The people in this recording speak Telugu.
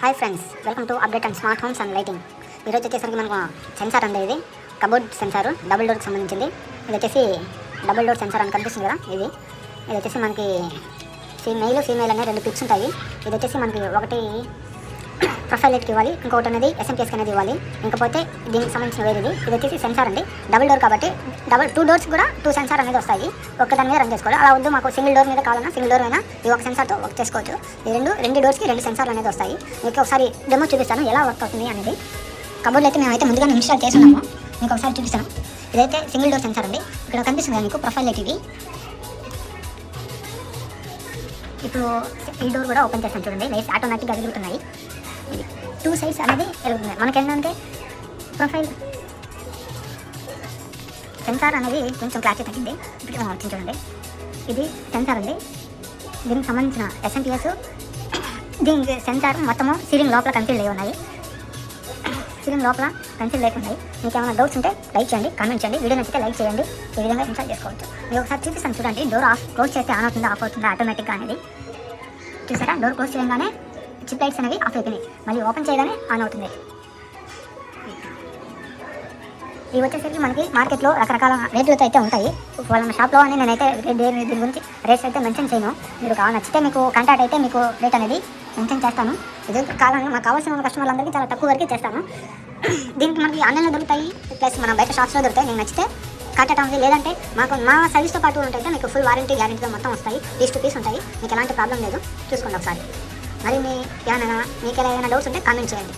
Hi friends, welcome to update and smart homes and lighting. ఈరోజు వచ్చేసరికి మనకు సెన్సార్ ఉంది. ఇది కబోర్డ్ సెన్సార్, డబుల్ డోర్కి సంబంధించింది. ఇది వచ్చేసి డబుల్ డోర్ సెన్సార్ అని కనిపిస్తుంది కదా. ఇది వచ్చేసి మనకి ఫీమేల్ అనే 2 పిక్స్ ఉంటాయి. ఇది వచ్చేసి మనకి ఒకటి ప్రొఫైల్ లైట్కి ఇవ్వాలి, ఇంకొకటి అనేది ఎస్ఎంపిఎస్కి అనేది ఇవ్వాలి. ఇంకపోతే దీనికి సంబంధించిన వేరేది. ఇది వచ్చేసి సెన్సార్ అండి, డబుల్ డోర్ కాబట్టి 2 డోర్స్ కూడా 2 సెన్సార్ అనేది వస్తాయి. ఒక దాని మీద రన్ చేసుకోవాలి. అలా వద్దు మాకు సింగిల్ డోర్ మీద కావాలన్నా సింగిల్ డోర్ మీద ఈ ఒక సెన్సార్తో వర్క్ చేసుకోవచ్చు. ఈ రెండు డోర్స్కి 2 సెన్సార్లు అనేది వస్తాయి. మీకు ఒకసారి డెమో చూపిస్తాను ఎలా వర్క్ అవుతుంది అనేది. కబోర్డ్లో అయితే మేమైతే ముందుగా ఇన్స్టాల్ చేస్తున్నాము. మీకు ఒకసారి చూపిస్తాను. ఇదైతే సింగిల్ డోర్ సెన్సార్ అండి. ఇక్కడ కనిపిస్తుంది మీకు ప్రొఫైల్ లైట్. ఇది ఇప్పుడు ఈ డోర్ కూడా ఓపెన్ చేస్తాను చూడండి. లైట్స్ ఆటోమేటిక్గా వెలుగుతున్నాయి. ఇది 2 సైడ్స్ అనేది వెలుగుతున్నాయి. మనకి ఏంటంటే ప్రొఫైల్ సెన్సార్ అనేది కొంచెం క్లారిటీ తగ్గింది. ఇప్పుడు వచ్చింది చూడండి. ఇది సెన్సార్ అండి. దీనికి సంబంధించిన ఎస్ఎంపిఎస్, దీనికి సెన్సార్ మొత్తము సీలింగ్ లోపల కన్సిల్ అయ్యి ఉన్నాయి. సీలింగ్ లోపల కన్సిల్ లేకున్నాయి. మీకు ఏమైనా డౌట్స్ ఉంటే లైక్ చేయండి, కామెంట్ చేయండి. వీడియో నచ్చితే లైక్ చేయండి. ఈ విధంగా ఇన్స్టాల్ చేసుకోవచ్చు. మీరు ఒకసారి చూపిస్తాను చూడండి. డోర్ క్లోజ్ చేస్తే ఆన్ అవుతుందా ఆఫ్ అవుతుందా ఆటోమేటిక్గా అనేది. చూసారా, డోర్ క్లోజ్ చేయగానే చిప్ లైట్స్ అనేవి ఆఫ్ అయిపోయినాయి. మళ్ళీ ఓపెన్ చేయగానే ఆన్ అవుతుంది. ఇవి వచ్చేసరికి మనకి మార్కెట్లో రకరకాల రేట్లతో అయితే ఉంటాయి. వాళ్ళ షాప్లో అని నేనైతే దీని గురించి రేట్స్ అయితే మెన్షన్ చేయను. మీరు నచ్చితే మీకు కాంటాక్ట్ అయితే మీకు రేట్ అనేది మెన్షన్ చేస్తాను. ఇది కావాలని మాకు కావాల్సిన కస్టమర్లందరికీ చాలా తక్కువ వరకే చేస్తాను. దీనికి మనకి ఆన్లైన్లో దొరుకుతాయి, ప్లస్ మన బయట షాప్స్లో దొరుకుతాయి. మీకు నచ్చితే కాంటాక్ట్ అవ్వండి. లేదంటే మా సర్వీస్తో పాటు ఉంటే మీకు ఫుల్ వారంటీ గ్యారెంటీతో మొత్తం వస్తాయి. పీస్ టు పీస్ ఉంటాయి. మీకు ఎలాంటి ప్రాబ్లం లేదు. చూసుకోండి ఒకసారి. మరి మీకు ఏమైనా డౌట్స్ ఉంటే కామెంట్ చేయండి.